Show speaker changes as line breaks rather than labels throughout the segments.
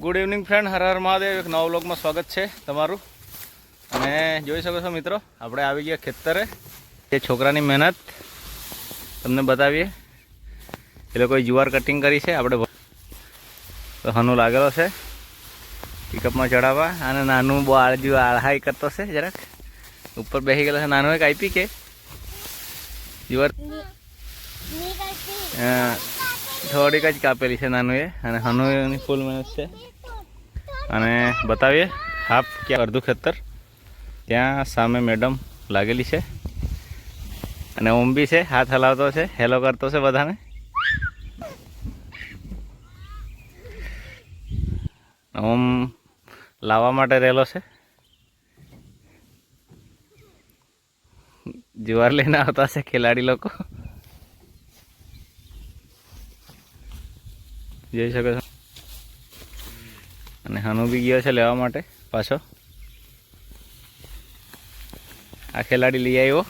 Good evening friend, Har Har Mahadev. એક નવા વ્લોગમાં સ્વાગત છે તમારું. અને જોઈ શકો છો મિત્રો, આપણે આવી ગયા ખેતરે. એ છોકરાની મહેનત તમને બતાવીએ. એ લોકોએ જુવાર કટિંગ કરી છે. આપણે તો હનુ લાગેલો છે પિકઅપમાં ચડાવવા. અને નાનું બહુ આળહાઈ કરતો છે, જરાક ઉપર બેસી ગયેલો છે. નાનું એક આપી કે જુવાર થોડીક જ કાપેલી છે નાનું એ. અને હનુની ફૂલ મહેનત છે. અને બતાવીએ હાફ કે અડધું ખેતર ત્યાં સામે મેડમ લાગેલી છે. અને ઓમ બી છે, હાથ હલાવતો છે, હેલો કરતો છે બધાને. ઓમ લાવવા માટે રહેલો છે. જુવાર લઈને આવતા છે ખેલાડી લોકો, જોઈ શકો છો. અને હનુ બી ગયો છે લેવા માટે પાછો. આ ખેલાડી લઈ આવ્યો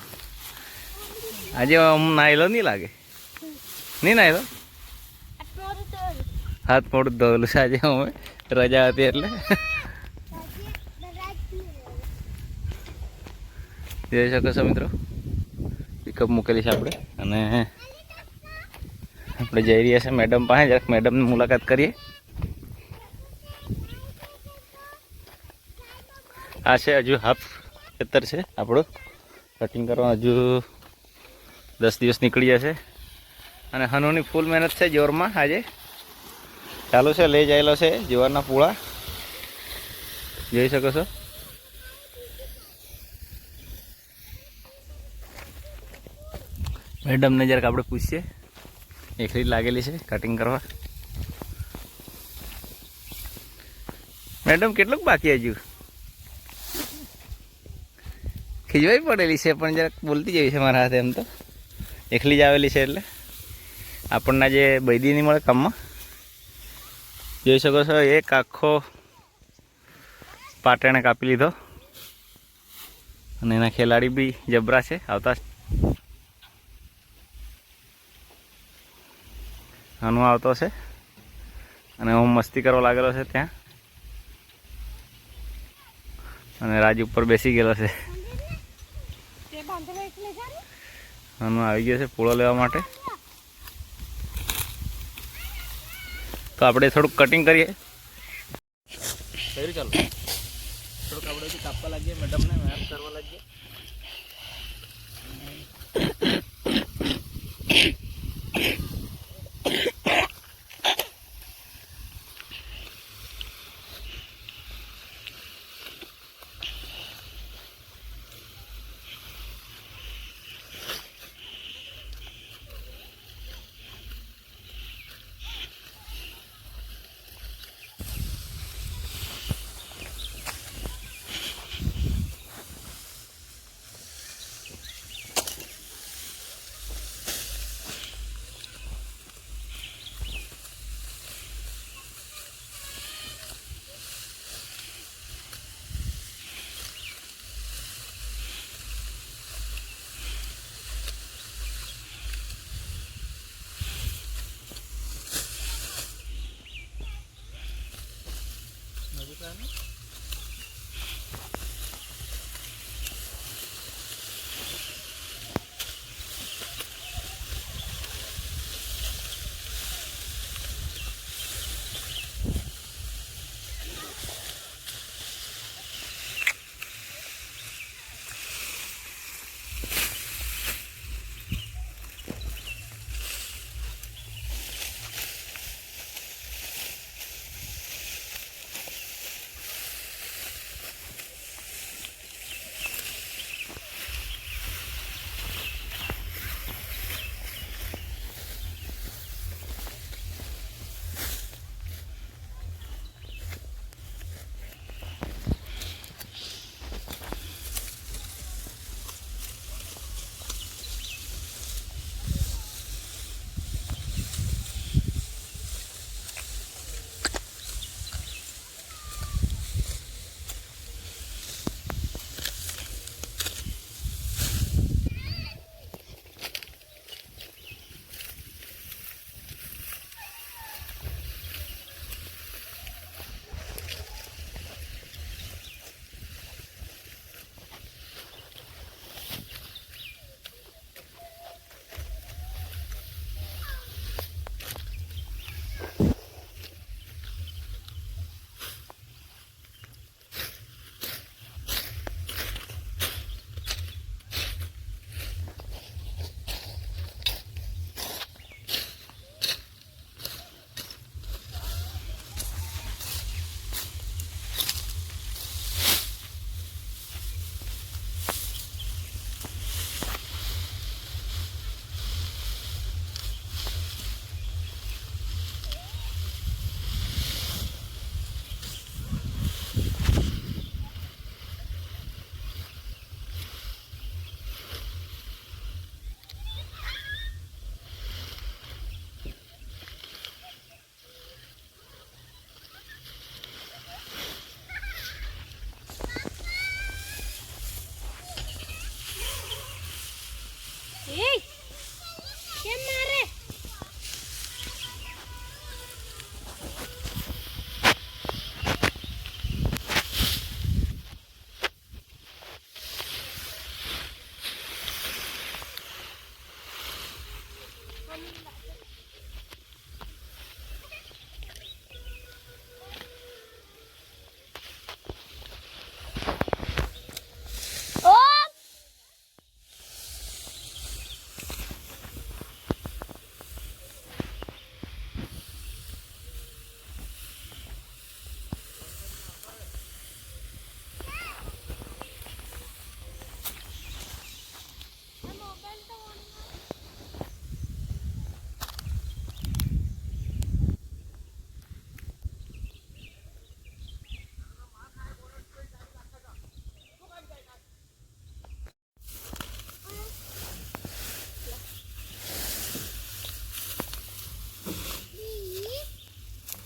આજે. આમ નાયલો નહીં લાગે, નહીં નાયલો. હાથ મોડું ધોલું છે આજે. અમે રજા હતી એટલે જોઈ શકો છો મિત્રો, પિકઅપ મૂકેલી છે આપણે. અને આપણે જઈ રહ્યા છીએ મેડમ પાસે. જરાક મેડમની મુલાકાત કરીએ. આ છે હજુ હાફ ખેતર છે આપણું. કટિંગ કરવા હજુ 10 દિવસ નીકળી જશે. અને હનુની ફૂલ મહેનત છે જોરમાં. આજે ચાલુ છે, લઈ જાયેલો છે જુવારના પૂળા, જોઈ શકો છો. મેડમને જરાક આપણે પૂછીએ. એકલી લાગેલી છે કટિંગ કરવા. મેડમ કેટલુંક બાકી હજુ? ખીજવાઈ પડેલી છે, પણ જરાક બોલતી જેવી છે મારા હાથે. એમ તો એકલી જ આવેલી છે એટલે આપણને જે બૈદી નહીં મળે કામમાં. જોઈ શકો છો, એક આખો પાટણે કાપી લીધો. અને એના ખેલાડી બી જબરા છે આવતા. હનુ આવતો છે અને હું મસ્તી કરવા લાગેલો છે ત્યાં. અને રાજ ઉપર બેસી ગયેલો છે. હનુ આવી ગયો છે પૂળો લેવા માટે. તો આપણે થોડુંક કટિંગ કરીએ. ચાલો થોડુંક આપણે કાપવા લાગીએ. મેડમને મહેનત કરવા લાગીએ.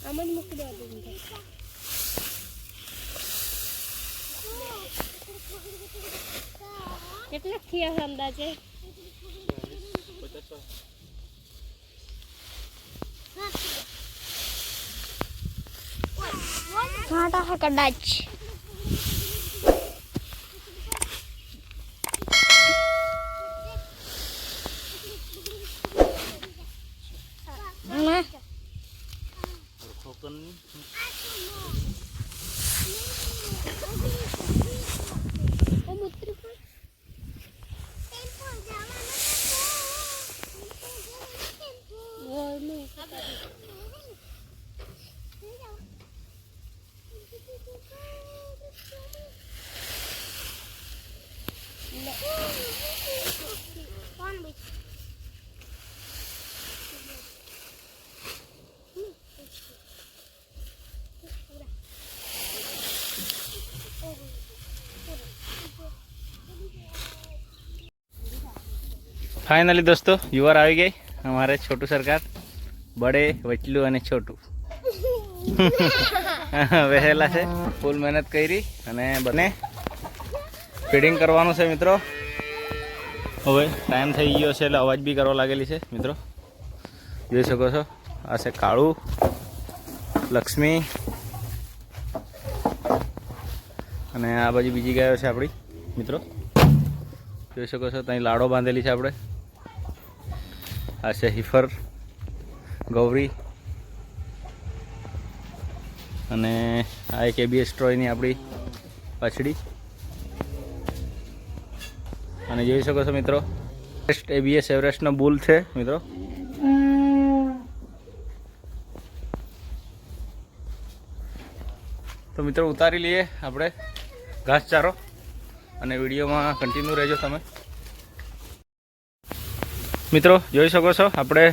આમાં જ મૂકી દેવા દે. કેટલા થયા છે અંદાજે? 50 કદાચ.
फाइनली दोस्तों युवर आ गई हमारे छोटू सरकार बड़े वचलू અને छोटू વહેલા છે ફૂલ મહેનત કરી અને બને ફીડિંગ કરવાનું છે મિત્રો. હવે ટાઈમ થઈ ગયો છે એટલે અવાજ બી કરવા લાગેલી છે મિત્રો. જોઈ શકો છો આ છે કાળુ, લક્ષ્મી અને આ બાજુ બીજી ગાયો છે આપણી મિત્રો. જોઈ શકો છો ત્યાં લાડો બાંધેલી છે આપણે. આ છે હિફર, ગૌરી અને આ એક એબીએસ ટ્રોયની આપણી પાછડી. અને જોઈ શકો છો મિત્રો એબીએસ એવરેસ્ટનો બુલ છે મિત્રો. તો મિત્રો ઉતારી લઈએ આપણે ઘાસચારો અને વિડીયોમાં કન્ટિન્યુ રહેજો તમે મિત્રો. જોઈ શકો છો આપણે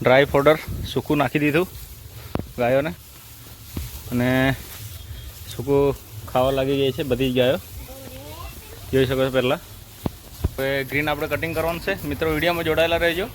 ડ્રાય ફોડર સૂકું નાખી દીધું ગાયોને અને સૂકું ખાવા લાગી ગઈ છે બધી જ ગાયો. જોઈ શકો છો પહેલાં. હવે ગ્રીન આપણે કટિંગ કરવાનું છે મિત્રો. વિડીયોમાં જોડાયેલા રહેજો.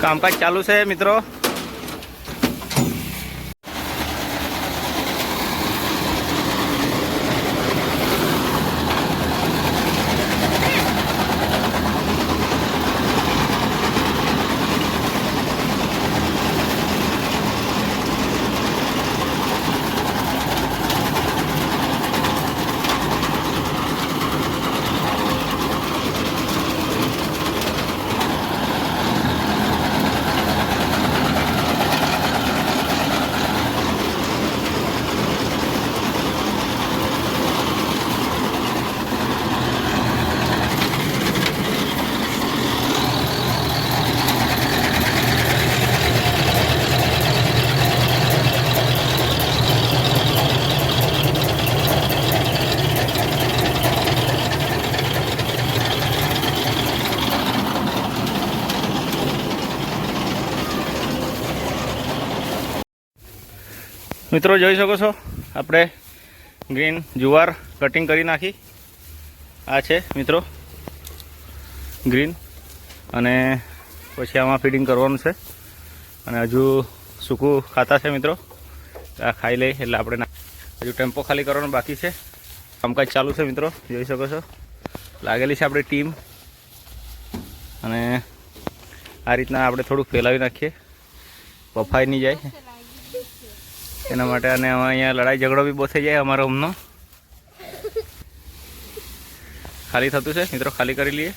કામકાજ ચાલુ છે મિત્રો. મિત્રો જોઈ શકો છો આપણે ગ્રીન જુવાર કટિંગ કરી નાખી. આ છે મિત્રો ગ્રીન, અને પછી આમાં ફીડિંગ કરવાનું છે. અને હજુ સૂકું ખાતા છે મિત્રો, આ ખાઈ લે એટલે આપણે હજુ ટેમ્પો ખાલી કરવાનો બાકી છે. કામકાજ ચાલુ છે મિત્રો, જોઈ શકો છો. લાગેલી છે આપણી ટીમ, અને આ રીતના આપણે થોડુંક ફેલાવી નાખીએ, બફાઈ નહીં જાય એના માટે. અને અહીંયા લડાઈ ઝઘડો બી બહુ થઈ જાય અમારો હમણાં. ખાલી થતું છે મિત્રો, ખાલી કરી લઈએ.